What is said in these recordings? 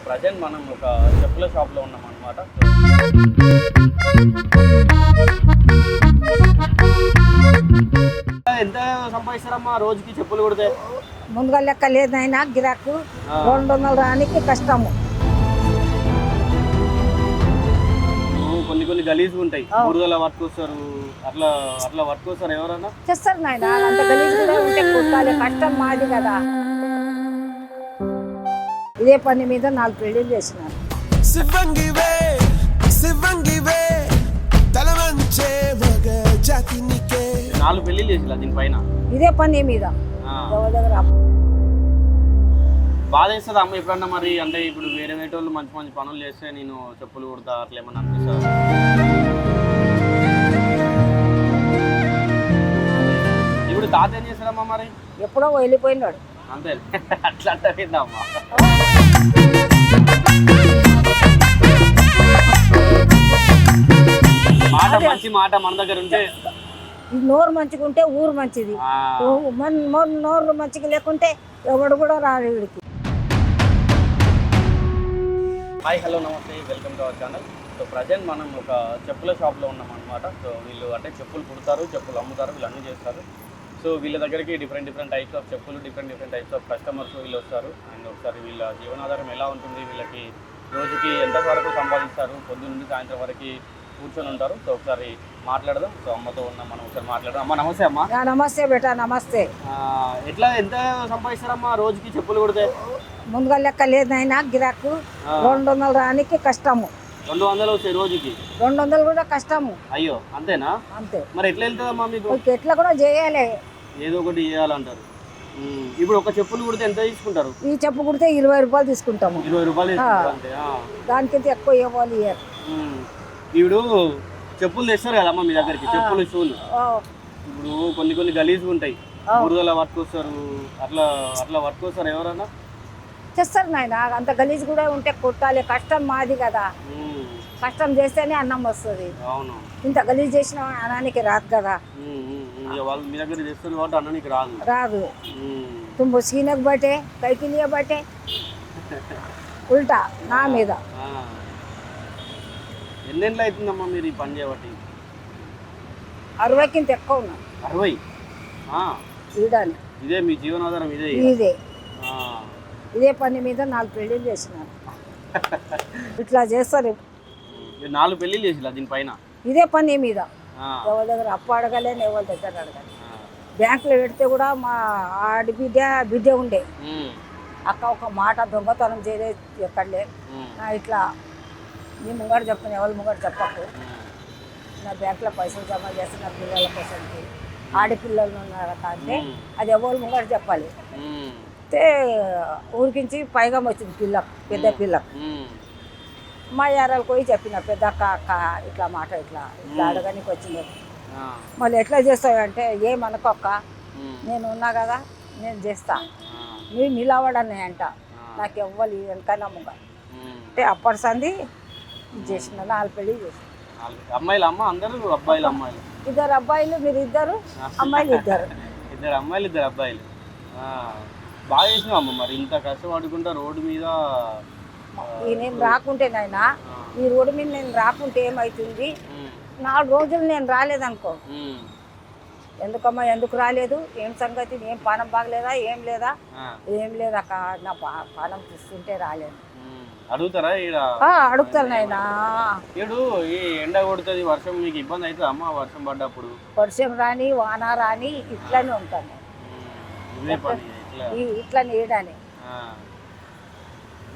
Present మనం ఒక చెప్పుల షాప్లో ఉన్నాం అనమాట. ఎంత సంపాదిస్తారమ్మా రోజుకి చెప్పులు కుడితే? ముందుగా లెక్క లేదైనా గిరాకు 200 రానికి కష్టము. కొన్ని గలీజ్గా ఉంటాయి, బురదలా పట్టుకొస్తారు, అట్లా అట్లా పట్టుకొస్తారు. ఎవరన్నా చేస్తారు నాయన, అంత గలీజ్గా ఉంటే కుట్టాలి, కష్టం మాది కదా. ఇదే పని మీద 4 పెళ్ళిళ్ళు చేసినాను. నాలుగు పెళ్ళిళ్ళు చేసి దీనిపైన ఇదే పని మీద దగ్గర బాధ వేస్తుంది అమ్మ ఎప్పుడన్నా? మరి అంటే ఇప్పుడు వేరే వాళ్ళు మంచి మంచి పనులు చేస్తే నేను చెప్పులు కుడతా అట్లా ఏమన్నా అనిపిస్తుంది? ఇప్పుడు తాత ఏం చేస్తాడమ్మా మరి? ఎప్పుడో వెళ్ళిపోయినాడు. అంతే అట్లా అంటారేందమ్మా? మాట మంచి మాట మన దగ్గర ఉంటే నోరు మంచిగా ఉంటే ఊరు మంచిది, నోరు మంచిగా లేకుంటే ఎవడు కూడా రాడు వీడికి. హాయ్, హలో, నమస్తే, welcome to our channel. So present మనం ఒక చెప్పుల షాప్లో ఉన్నాం అనమాట. సో వీళ్ళు అంటే చెప్పులు కుడతారు, చెప్పులు అమ్ముతారు, వీళ్ళు అన్నీ చేస్తారు. సో వీళ్ళ దగ్గరికి డిఫరెంట్ టైప్స్ ఆఫ్ చెప్పులు, డిఫరెంట్ టైప్స్ ఆఫ్ కస్టమర్స్ వీళ్ళు వస్తారు. అండ్ ఒకసారి వీళ్ళ జీవనాధారం ఎలా ఉంటుంది, వీళ్ళకి రోజుకి ఎంత వరకు సంపాదిస్తారు, పొద్దున్న నుండి సాయంత్రం వరకు కూర్చొని ఉంటారు. సో ఒకసారి మాట్లాడదాం. సో అమ్మతో ఉన్నాం, మనం ఒకసారి మాట్లాడదాం. అమ్మ నమస్తే. అమ్మ నమస్తే బేటా, నమస్తే. ఎంత సంపాదిస్తారమ్మా రోజుకి చెప్పులు కుడితే? ముందుగా లెక్క లేదైనా గిరాకు 200 రానికి కష్టము. 200 వచ్చాయి రోజుకి? 200 కూడా కష్టము. అయ్యో, అంతేనా? అంతే. మరి ఎట్లా వెళ్తుందమ్మా మీకు? ఎట్లా కూడా చేయాలి, ఏదో ఒకటి చేయాలంటారు. ఇప్పుడు ఒక చెప్పులు కుడితే ఎంత తీసుకుంటారు? ఈ చెప్పు కుడితే 20 రూపాయలు తీసుకుంటాము. 20 రూపాయలు తీసుకుంటారు అంతే? దానికంత ఎక్కువ ఇవ్వాలి. ఇప్పుడు చెప్పులు తెస్తారు కదమ్మా మీ దగ్గరికి, చెప్పులు షూలు. ఇప్పుడు కొన్ని గలీజ్గా ఉంటాయి, బురదలా పట్టుకొస్తారు, అట్లా అట్లా పట్టుకొస్తారు. ఎవరన్నా చేస్తారు నాయన, అంత గలీజ్ కూడా ఉంటే కుట్టాలి, కష్టం మాది కదా. కష్టం చేస్తేనే అన్నం వస్తుంది. అవును, ఇంత గలీజ్ చేసిన అన్నానికి రాదు కదా. వాళ్ళు మీ దగ్గర చేస్తారు కాబట్టి అన్నానికి రాదు. तुम सीने बैठे कई के लिए बैठे उल्टा నా మీద. ఎన్నేళ్ళు అవుతుందమ్మా మీరు ఈ పని చేయబట్టి? 60కి ఎక్కువ ఉన్నా. 60? ఈడాలి. ఇదే మీ జీవనాధారం? ఇదే పని మీద 4 పెళ్ళిళ్ళు చేసినాను. ఇట్లా చేస్తారు. 4 పెళ్ళిళ్ళు చేసిలా దీనిపైన? ఇదే పని మీద ఎవరి దగ్గర అప్పు అడగలేను, ఎవరి దగ్గర అడగాలి. బ్యాంకులో పెడితే కూడా మా ఆడి బిడ్డ ఉండే అక్క ఒక మాట దొంగతనం చేయలేదు ఎక్కడ లేదు. ఇట్లా నీ ముంగడు చెప్తాను, ఎవరి ముంగడు చెప్పకు. నా బ్యాంకులో పైసలు జమ చేస్తే నా పిల్లల కోసంకి, ఆడపిల్లలు ఉన్నారు అంటే అది ఎవరి ముంగడు చెప్పాలి. అయితే ఊరికించి పైగా వచ్చింది పెద్ద పిల్లకు. మా యారాలు పోయి చెప్పిన పెద్ద అక్క ఇట్లా మాట ఇట్లా అడగడానికి వచ్చింది. మళ్ళీ ఎట్లా చేస్తావు అంటే, ఏమనుకోక్క, నేను ఉన్నా కదా, నేను చేస్తా, మీరు నిలవడని అంట, నాకు ఎవ్వరు వెనకన్నా ముంగ అంటే అప్పటి సంది చేసిన 4 పెళ్ళి చేసిన. అమ్మాయిలు అమ్మ అందరూ? అబ్బాయిలు అమ్మాయిలు? 2 అబ్బాయిలు, మీరు 2 అమ్మాయిలు. 2 అమ్మాయిలు 2 అబ్బాయిలు. బాగా చేసినావు అమ్మ. మరి ఇంత కష్టపడుకుంటా రోడ్డు మీద నేను రాకుంటే నాయన, ఈ రోడ్డు మీద నేను రాకుంటే ఏమవుతుంది? 4 రోజులు నేను రాలేదనుకో, ఎందుకమ్మా ఎందుకు రాలేదు, ఏం సంగతి, ఏం పానం బాగలేదా, ఏం లేదా? ఏం లేదక్క, నా పానం చూస్తుంటే రాలేదు. అడుగుతారా? అడుగుతారు నాయన. ఏడు ఈ ఎండ కొడుతుంది, వర్షం మీకు ఇబ్బంది అవుతుంది అమ్మ? వర్షం పడ్డప్పుడు వర్షం రాని వాన రాని ఇట్లానే ఉంటాను, ఇట్లానే ఏడాని.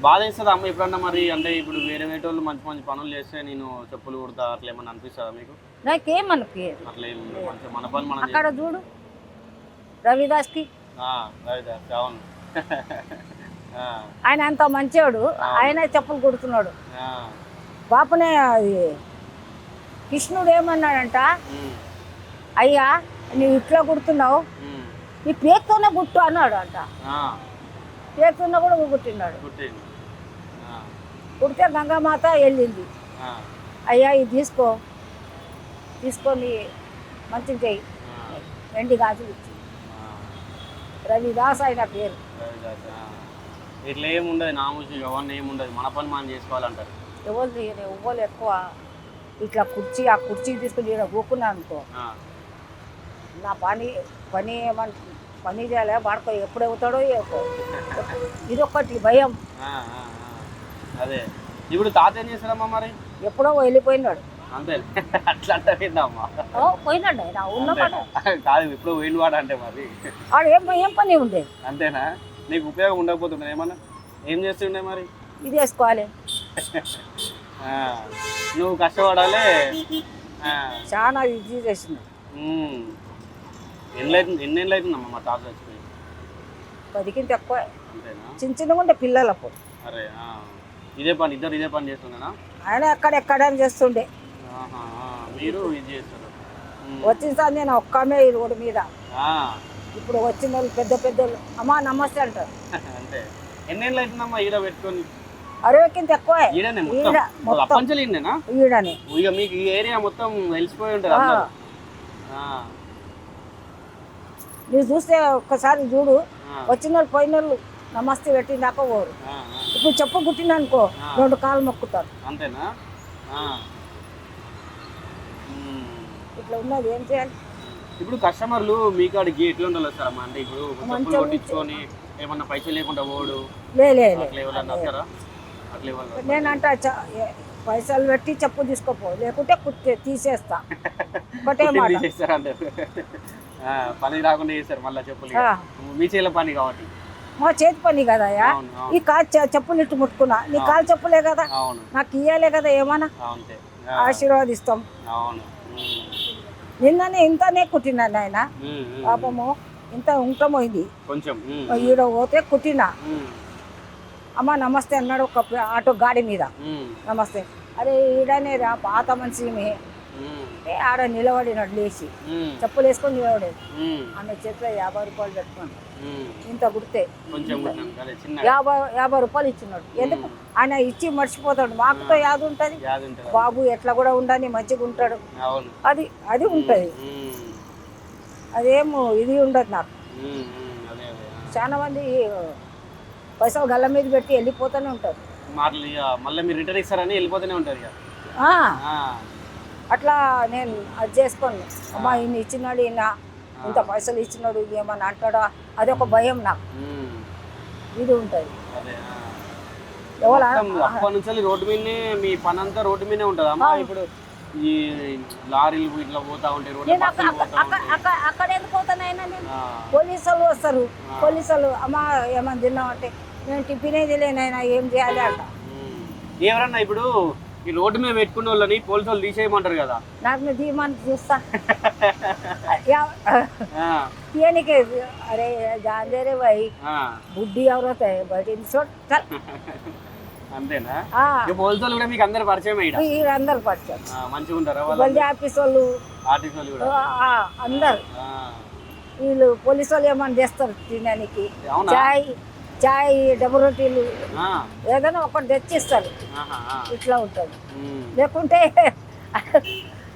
బాధ వేస్తుంది అమ్మ ఎప్పుడన్నా? మరి అంటే ఇప్పుడు వేరే వాళ్ళు మంచి మంచి పనులు చేస్తే నేను చెప్పులు కుడతా అట్లా ఏమన్నా అనిపిస్తుందా మీకు? నాకేమనిపించదు. అట్లా మన పని మనం. అక్కడ చూడు రవిదాస్కి, రవిదాస్, అవును. ఆయన అంత మంచివాడు, ఆయన చెప్పులు కుడుతున్నాడు. పాపనే అది కృష్ణుడు ఏమన్నాడంట, అయ్యా నువ్వు ఇట్లా కుడుతున్నావు, నీ పేరుతోనే కుట్టు అన్నాడు అంట. పేరుతున్నా కూడా కుట్టినాడు. కుడితే గంగామాత వెళ్ళింది, అయ్యా ఇది తీసుకొని మంచిగా చెయ్యి, వెండి గాజులు ఇచ్చి. రవిదాస్ ఆయన పేరు. ఇట్లా ఏముండదు నామూసి అవన్నీ ఏముండదు మన పని మనం చేసుకోవాలంటారు. ఎవ్వరు ఎక్కువ ఇట్లా ఆ కుర్చీ తీసుకుని ఇక్కడ కూకున్నా అనుకో ఆ, నా పని పని చేయాలి వాడుకో ఎప్పుడు అవుతాడో ఇదొక్కటి భయం. ఆ, ఆ, ఆ. అదే ఇప్పుడు తాత ఏం చేస్తారమ్మా మరి? ఎప్పుడో వెళ్ళిపోయినాడు. అంతే అట్లా అంటారేందమ్మా? పోయినాడు ఆయన ఉన్న పని కాదు ఇప్పుడు పోయిన వాడు అంటే మరి ఆడు ఏం పని ఉండేది. అంతేనా? నీకు ఉపయోగం ఉండకపోతుండే ఏమన్నా? ఏం చేస్తుండే మరి? ఇది వేసుకోవాలి. ఆ, నువ్వు కష్టపడాలి. చాలా ఇది చేసింది. ఎన్ని ఏళ్ళు అవుతుందమ్మా మా తాత చచ్చిపోయి? 10కి తక్కువ. అంతేనా? చిన్నగా ఉండే పిల్లలు అప్పుడు. అరే ఇదే పని ఇద్దరు ఇదే పని చేస్తుండేనా? ఆయన ఎక్కడెక్కడ చేస్తుండే. మీరు ఇది చేస్తారు. వచ్చిన సార్ నేను ఒక్కమే ఈ రోడ్డు మీద. ఇప్పుడు వచ్చిన వాళ్ళు పెద్ద పెద్దోళ్ళు అమ్మా నమస్తే అంటారు. అంతే. ఎన్నేళ్ళు అవుతుందమ్మా ఈడ పెట్టుకొని? 60కి తక్కువ. ఈడనే అప్పంచలు ఈడనేనా? ఈడనే. ఇక మీకు ఈ ఏరియా మొత్తం తెలిసిపోయి ఉంటుంది అందరూ. నువ్వు చూస్తే ఒక్కసారి చూడు, వచ్చిన వాళ్ళు పోయిన వాళ్ళు నమస్తే పెట్టినాక పోరు. ఇప్పుడు చెప్పు కుట్టినా అనుకో 2 కాళ్ళు మొక్కుతారు. అంతేనా? ఇట్లా ఉన్నది ఏం చేయాలి? ఇప్పుడు కస్టమర్లు మీ కాడికి ఎట్లా ఉండాలి వస్తారమ్మా? అంటే ఇప్పుడు చెప్పులు కొట్టించుకొని ఏమన్నా పైసలు లేకుండా పోడు నేనంట పైసలు పెట్టి చెప్పు తీసుకోపో, లేకుంటే తీసేస్తా. ఒకటే మాట. పని రాకుండా చేస్తారు మళ్ళీ చెప్పులు. మీ చేల పని కాబట్టి మా చేతి పని కదా. ఈ కాలు చెప్పులు ఇట్టు ముట్టుకున్నా, నీ కాలు చెప్పులే కదా, నాకు ఇయ్యాలే కదా. ఏమన్నా ఆశీర్వాదిస్తాం. నిన్ననే ఇంతనే కుట్టినాను ఆయన పాపము, ఇంత ఉంటమైంది కొంచెం. ఈడ పోతే కుట్టినా. అమ్మ నమస్తే అన్నాడు ఒక ఆటో గాడి మీద. నమస్తే. అరే ఈడనే రా పాత మనిషి ఆడ నిలబడినాడు లేచి, చెప్పులు వేసుకొని నిలబడేది. ఆమె చేతిలో 50 రూపాయలు పెట్టుకోండి, ఇంత కుడితే 50 రూపాయలు ఇచ్చినాడు. ఎందుకు ఆయన ఇచ్చి మర్చిపోతాడు, మాకుతో యాది ఉంటుంది. బాబు ఎట్లా కూడా ఉండని మంచిగా ఉంటాడు, అది ఉంటుంది. అదేమో ఇది ఉండదు నాకు. చాలా మంది పైసలు గల్ల మీద పెట్టి వెళ్ళిపోతూనే ఉంటారు. మళ్ళీ మీరు రిటర్న్ ఇస్తారని వెళ్ళిపోతూనే ఉంటారు. అట్లా నేను అది చేసుకోను. అమ్మా ఈయన ఇచ్చినాడు, ఈయన ఇంత పైసలు ఇచ్చినాడు, ఏమన్నా అంటాడా, అదొక భయం నాకు. ఇది ఉంటుంది. అప్పటి నుంచి రోడ్డు మీదనే మీ పని అంతా రోడ్డు మీదనే ఉంటుంది అమ్మా. ఇప్పుడు ఈ లారీలు ఇట్లా పోతా ఉంటాయి. అక్కడ ఎందుకు పోతానైనా నేను, పోలీసులు వస్తారు. పోలీసులు అమ్మా ఏమన్నా తిన్నామంటే నేను టిఫిన్ లేనైనా ఏం చేయాలి అంట. ఎవరన్నా ఇప్పుడు ఈ రోడ్డు మీద పెట్టుకున్న వాళ్ళని పోలీసు వాళ్ళు తీసేయమంటారు కదా, నాకు నేను తీయమని చూస్తా. తీయనికే అరే జాందేరే భాయ్ బుడ్డి ఎవరైతే బయట అంతేనా? పోలీసు వాళ్ళు కూడా మీకు అందరు పరిచయం? అందరు పరిచయం, మంచిగా ఉంటారా? ఆఫీస్ వాళ్ళు అందరు. వీళ్ళు పోలీసు వాళ్ళు ఏమన్నా చేస్తారు తినడానికి, చాయ్ డబ్బు రొట్టెలు ఏదైనా ఒకటి తెచ్చిస్తారు. ఇట్లా ఉంటుంది. లేకుంటే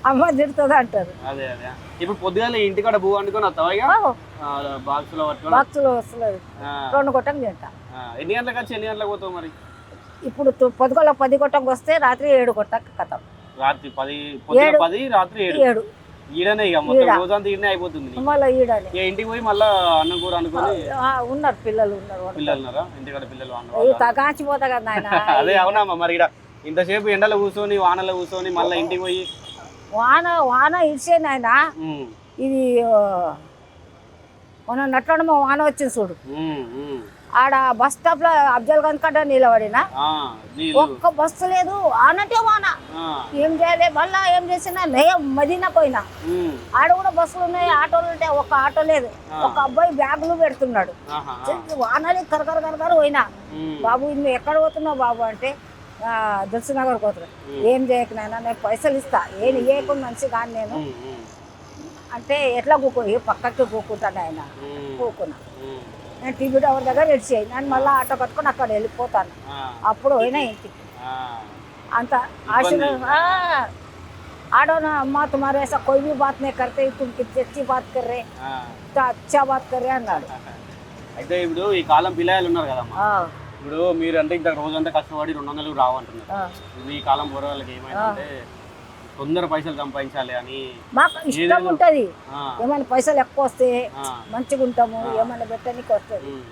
అమ్మ తిడుతుంది అంటారు. ఇప్పుడు పొద్దుగాల ఇంటికాడ బూ వండుకొని బాక్సులో వస్తలేదు. 2 గొట్టం తింటా. ఎన్ని గంటలకు వచ్చి ఎన్ని గంటలకు పోతావు మరి? ఇప్పుడు పొద్దుగల 10 గొట్టంకి వస్తే రాత్రి 7 గొట్టంకి కథం. రాత్రి 10 రాత్రి 7 ఈడనే ఇక మొత్తం రోజంతా ఈడనే అయిపోతుంది. మళ్ళీ ఈడనే ఇంటికి పోయి మళ్ళా అన్నం కూర అనుకుని ఉన్నారు పిల్లలు ఉన్నారా ఇంటికాడ? పిల్లలు తగాచిపోతా కదా ఆయన. అదే అవునమ్మా. మరి ఇక్కడ ఇంతసేపు ఎండలో కూర్చొని వానలో కూర్చొని మళ్ళీ ఇంటికి పోయి వాన ఇడిచేది ఆయన. ఇది మన నట్లడమ వాన వచ్చింది చూడు, ఆడ బస్ స్టాప్ లో అఫ్జల్ గంజ్ కట్ట నిలబడినా ఒక్క బస్సు లేదు. ఆనంటే వాన ఏం చేయాలి, మళ్ళా ఏం చేసినా మదీనా పోయినా ఆడ కూడా బస్సులు ఉన్నాయి, ఆటోలు ఉంటాయి. ఒక్క ఆటో లేదు. ఒక అబ్బాయి బ్యాగులు పెడుతున్నాడు. వానని కరకర పోయినా. బాబు నువ్వు ఎక్కడ పోతున్నావు బాబు అంటే దిల్సునగర్ పోతున్నా. ఏం చేయకనైనా నేను పైసలు ఇస్తా, ఏం ఇవ్వకుండా మనిషి కానీ నేను అంటే ఎట్లా కూకో పక్కకి కూకుంటాను. ఆయన కూకున్నా. నేను టీవీ టవర్ దగ్గర రెడ్చేయి, నేను మళ్ళీ ఆటో కట్టుకొని అక్కడ వెళ్ళిపోతాను. అప్పుడు పోయినా ఇంటికి. అంత ఆశీర్వాదం. आडो ना अम्मा तुम्हारे ऐसा कोई भी बात नहीं करते, तुम कितनी अच्छी बात कर रहे, तो अच्छा बात कर रहे అన్నాడు. అయితే ఇప్పుడు ఈ కాలం పిల్లలు ఉన్నారు కదమ్మా, ఇప్పుడు మీరు అంటే ఇంత రోజంతా కష్టపడి 200 రావంటున్నారు. ఆ. ఈ కాలం పోరాళ్ళకి ఏమైందంటే తొందర పైసలు సంపాదించాలి అని మాకు ఇష్టం ఉంటుంది. ఆ, ఏమైనా పైసలు ఎక్కువ వస్తే ఆ, మంచిగా ఉంటాము, ఏమైనా పెట్టడానికి వస్తుంది. ఉమ్.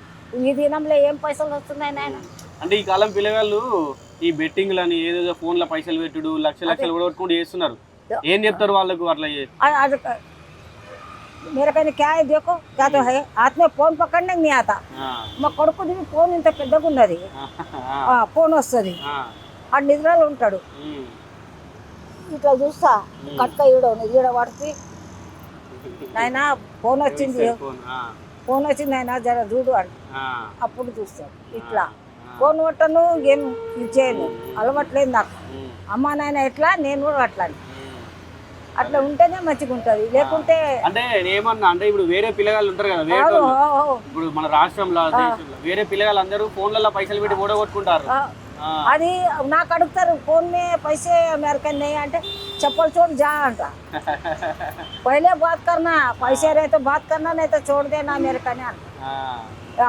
ఈ దినంలో ఏం పైసలు వస్తున్నాయి నాయన? అంటే ఈ కాలం పిల్లగాళ్ళు ఈ బెట్టింగ్లని ఏదేదో ఫోన్లో పైసలు పెట్టుడు లక్షలు కూడా కొట్టుకుంటూ చేస్తున్నారు. ఏం చెప్తారు వాళ్ళకు అట్లా आज मेरे कहने क्या है देखो क्या तो है हाथ में फोन पकड़ने नहीं आता. మా కొడుకుది ఫోన్ ఇంత పెద్దగా ఉన్నది, ఫోన్ వస్తుంది, ఆ నిద్రలో ఉంటాడు. ఇట్లా చూస్తా కట్ట ఈడ పడితే నాయన ఫోన్ వచ్చింది, ఫోన్ వచ్చింది నాయన జర చూడు అని అప్పుడు చూస్తాడు. ఇట్లా ఫోన్ కొట్టను, ఏం ఇది చేయను, అలవాట్లేదు నాకు. అమ్మ నాయన ఎట్లా నేను కూడా అట్లా అట్లా ఉంటేనే మంచిగా ఉంటుంది. లేకుంటే అంటే ఏమన్నా అంటే ఇప్పుడు వేరే పిల్లగాళ్ళు ఉంటారు కదా, వేరే ఇప్పుడు మన రాష్ట్రంలో దేశంలో వేరే పిల్లగాళ్ళు అందరూ ఫోన్లలో పైసలు పెట్టి ఓడగొట్టుకుంటారు. అది నాకు అడుగుతారు ఫోన్ మే పైసే అమెరికన్ नहीं అంటే चप्पल छोड़ जा అంట. पहले बात करना, पैसे रहे तो बात करना, नहीं तो छोड़ देना अमेरिकन అంట.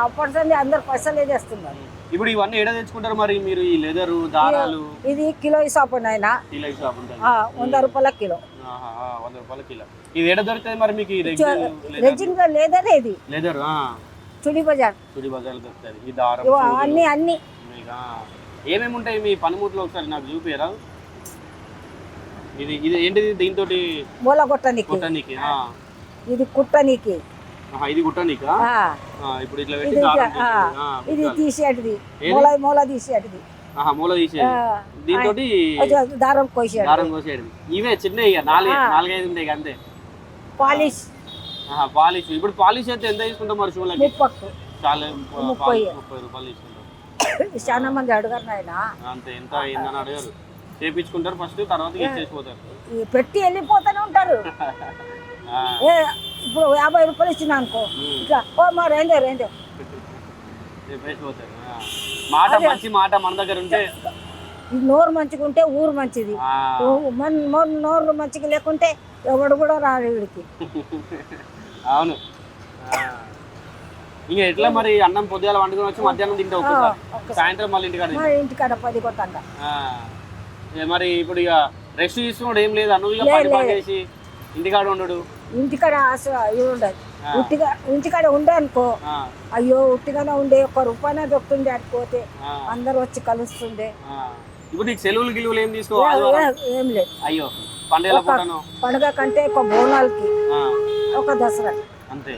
అప్పటి అందరు పైసలు వేసేస్తున్నారు. ఇప్పుడు ఇవన్నీ ఎడ తెచ్చుకుంటారు మరి మీరు? ఈ లెదరు దారాలు ఇది కిలో హిసాబ్ అయినా కిలో హిసాబ్ ఉంటుంది, 100 రూపాయల కిలో. 100 రూపాయల కిలో. ఇది ఎడ దొరుకుతుంది మరి మీకు? రెజిన్ లేదర్, ఇది లెదర్ చుడి బజార్, చుడి బజార్ దొరుకుతుంది. ఈ దారం అన్ని ఏమేమి ఉంటాయి మీ పనిముట్లు ఒకసారి నాకు చూపియరా? ఇది ఇది ఏంటిది? దీంతో మూల కొట్టనీకి, ఇది కుట్టనీకి, ఇది కుట్టనీకా? ఇప్పుడు ఇట్లా పెట్టి ఇది తీసేటిది, మూల తీసేటిది, మూల తీసేది. దీంతో దారం కోసేది, దారం కోసేది. ఇవే చిన్న ఇక 4-5 ఉంటాయి అంతే. Polish, polish. ఇప్పుడు పాలిష్ అయితే ఎంత తీసుకుంటాం మరి షూలకి? 30 రూపాయలు తీసుకుంటాం. చాలా మంది అడగారు నాయన. అంతే, ఎంత అయిందని అడగారు, చేపించుకుంటారు ఫస్ట్, తర్వాత ఇచ్చేసిపోతారు. పెట్టి వెళ్ళిపోతూనే ఉంటారు. ఇప్పుడు 50 రూపాయలు ఇచ్చిన అనుకో, ఇట్లా మా రేందే చెప్పేసిపోతారు. మాట మంచి మాట మన దగ్గర ఉంటే, నోరు మంచిగా ఉంటే ఊరు మంచిది, నోరు మంచిగా లేకుంటే ఎవడు కూడా రాడు వీడికి. అవును. ఇంకా ఎట్లా మరి? అన్నం పొద్దుగాల వండుకొని వచ్చి మధ్యాహ్నం తింటే ఒక్కసారి, సాయంత్రం మళ్ళీ ఇంటికాడ 10 కొట్టంగా. మరి ఇప్పుడు ఇక రెస్ట్ తీసుకున్నాడు ఏం లేదు, అన్ను ఇక పని చేసి ఇంటికాడ ఉండడు. ఇంటికాడ ఉండదు, ఇంటికాడ ఉండే అనుకో, అయ్యో ఉట్టిగానే ఉండే, 1 రూపాయనే దొరుకుతుండే అనుకోతే అందరు వచ్చి కలుస్తుండే. ఇప్పుడు నీకు సెలవులు గిలువులు ఏం తీసుకోవాలి? ఏం లేదు. అయ్యో పండుగ పండుగ కంటే ఒక బోనాలకి, ఒక దసరా అంతే.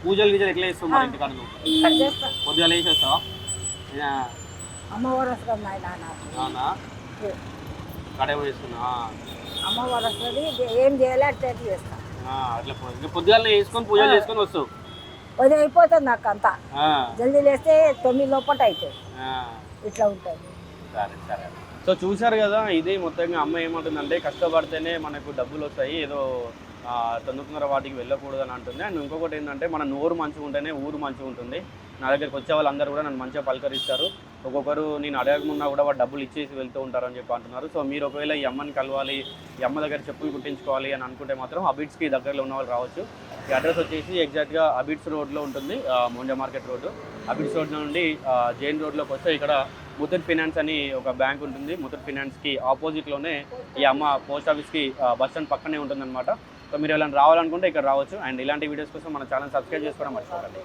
పూజలు గీజలు ఎట్లా చేస్తావు మరి ఇంటికాడ? ఇక్కడ చేస్తా, పొద్దుగా వేసేస్తావా? అమ్మవారు వస్తుంది నాయన. అవునా? కడే వేసుకున్నా అమ్మవారు వస్తుంది, ఏం చేయాలి అట్లా చేస్తా. అట్లా పొద్దుగాల వేసుకొని పూజలు చేసుకొని వస్తావు. 10 అయిపోతుంది నాకు అంతా. జల్దీ లేస్తే 9 లోపల అవుతుంది. ఇట్లా ఉంటుంది. సరే సరే. సో చూసారు కదా, ఇది మొత్తంగా అమ్మ ఏమంటుందంటే కష్టపడితేనే మనకు డబ్బులు వస్తాయి, ఏదో తొందర వాటికి వెళ్ళకూడదు అని అంటుంది. అండ్ ఇంకొకటి ఏంటంటే మన నోరు మంచిగా ఉంటేనే ఊరు మంచిగా ఉంటుంది. నా దగ్గరికి వచ్చే వాళ్ళందరూ కూడా నన్ను మంచిగా పలకరిస్తారు. ఒక్కొక్కరు నేను అడగమున్నా కూడా వాడు డబ్బులు ఇచ్చేసి వెళ్తూ ఉంటారని చెప్పి అంటున్నారు. సో మీరు ఒకవేళ ఈ అమ్మని కలవాలి, ఈ అమ్మ దగ్గర చెప్పులు కుట్టించుకోవాలి అని అనుకుంటే మాత్రం అబిడ్స్కి దగ్గరలో ఉన్న వాళ్ళు రావచ్చు. ఈ అడ్రస్ వచ్చేసి ఎగ్జాక్ట్గా అబిడ్స్ రోడ్లో ఉంటుంది, మోంజా మార్కెట్ రోడ్డు. అబిడ్స్ రోడ్ నుండి జైన్ రోడ్లోకి వస్తే ఇక్కడ ముత్తూట్ ఫినాన్స్ అని ఒక బ్యాంక్ ఉంటుంది. ముత్తూట్ ఫినాన్స్కి ఆపోజిట్లోనే ఈ అమ్మ పోస్ట్ ఆఫీస్కి బస్ స్టాండ్ పక్కనే ఉంటుందన్నమాట. సో మీరు ఎవరైనా రావాలనుకుంటే ఇక్కడ రావచ్చు. అండ్ ఇలాంటి వీడియోస్ కోసం మన ఛానల్ సబ్స్క్రైబ్ చేసుకోవడం మర్చిపోకండి.